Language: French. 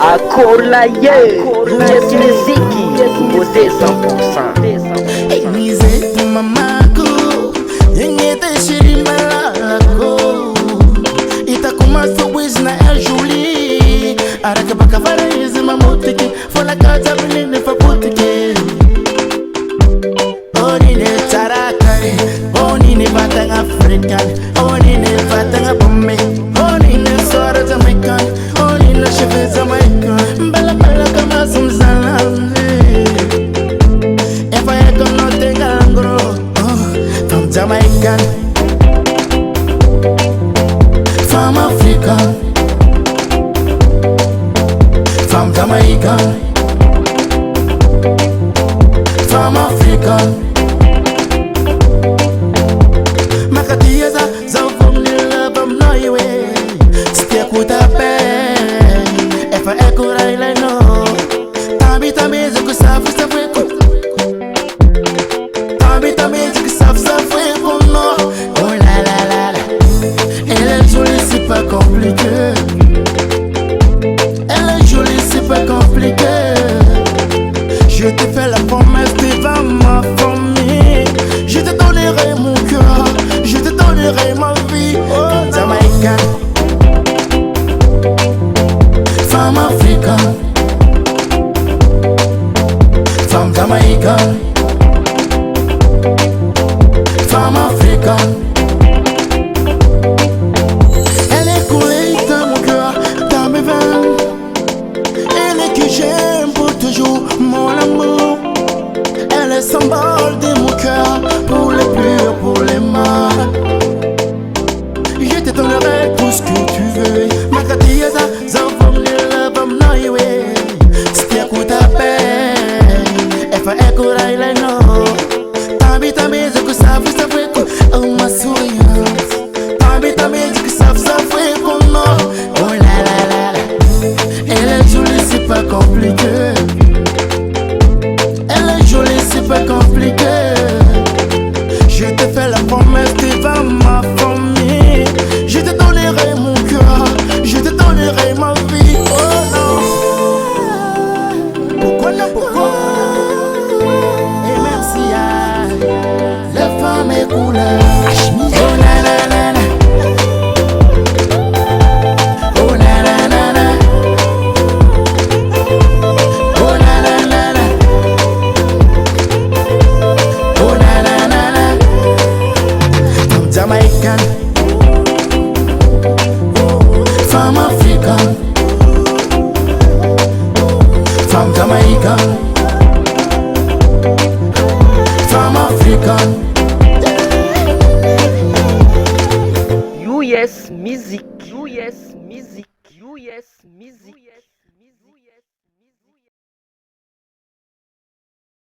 Akola ye, yes muziki, beauté 100%. Hey, mize mamako, yengete shirimalako. Itakuma sobwiz na Julie. Araka baka farize mamutiki, fola kaza binene faputiki. Onine tarakari, onine batang African, onine batang Bombay, onine sora Jamaican, onine cheve Jamaican. Bala bala kama sumzala. If I echo no tenga langro, from Jamaican, from African, from Jamaican, from African. Makatiyaza zavum nila bam noiwe, stia kuta pe. If I echo right like no, tabi tabi zuku safu safu. Tabi tabi zuku safu safu no. Oh la la la la. Elle est jolie, c'est pas compliqué. Elle est jolie, c'est pas compliqué. Je te fais la promesse, tu vas ma famille. Je te donnerai mon cœur, je te donnerai ma vie. Oh, Jamaican, femme africaine, femme jamaïcaine, femme africaine. Elle est coulée dans mon cœur, dans mes veines. Elle est que j'aime pour toujours, mon amour. Elle est symbole de mon cœur, pour les purs, pour les mal. Je te donnerai tout ce que tu veux. Makatiyaza, zavom nila bam noiwe. Stia kuta pe, efa ekura ila no. Tabi tabi zuku safu safu, oh ma souriante. Tabi tabi zuku safu safu, no. Oh la la la la. Elle est jolie, c'est pas compliqué. Elle est jolie, c'est pas compliqué. Je te fais la promesse, tu vas ma famille. Je te donnerai mon cœur, je te donnerai ma vie. Oh non. Pourquoi non, pourquoi? Et merci à la femme est couleur. Oh la la la la. Oh la la la la. Oh la la la la. Oh la la la la. From Jamaican, from African, from Jamaican, from African. US music, US music, US music.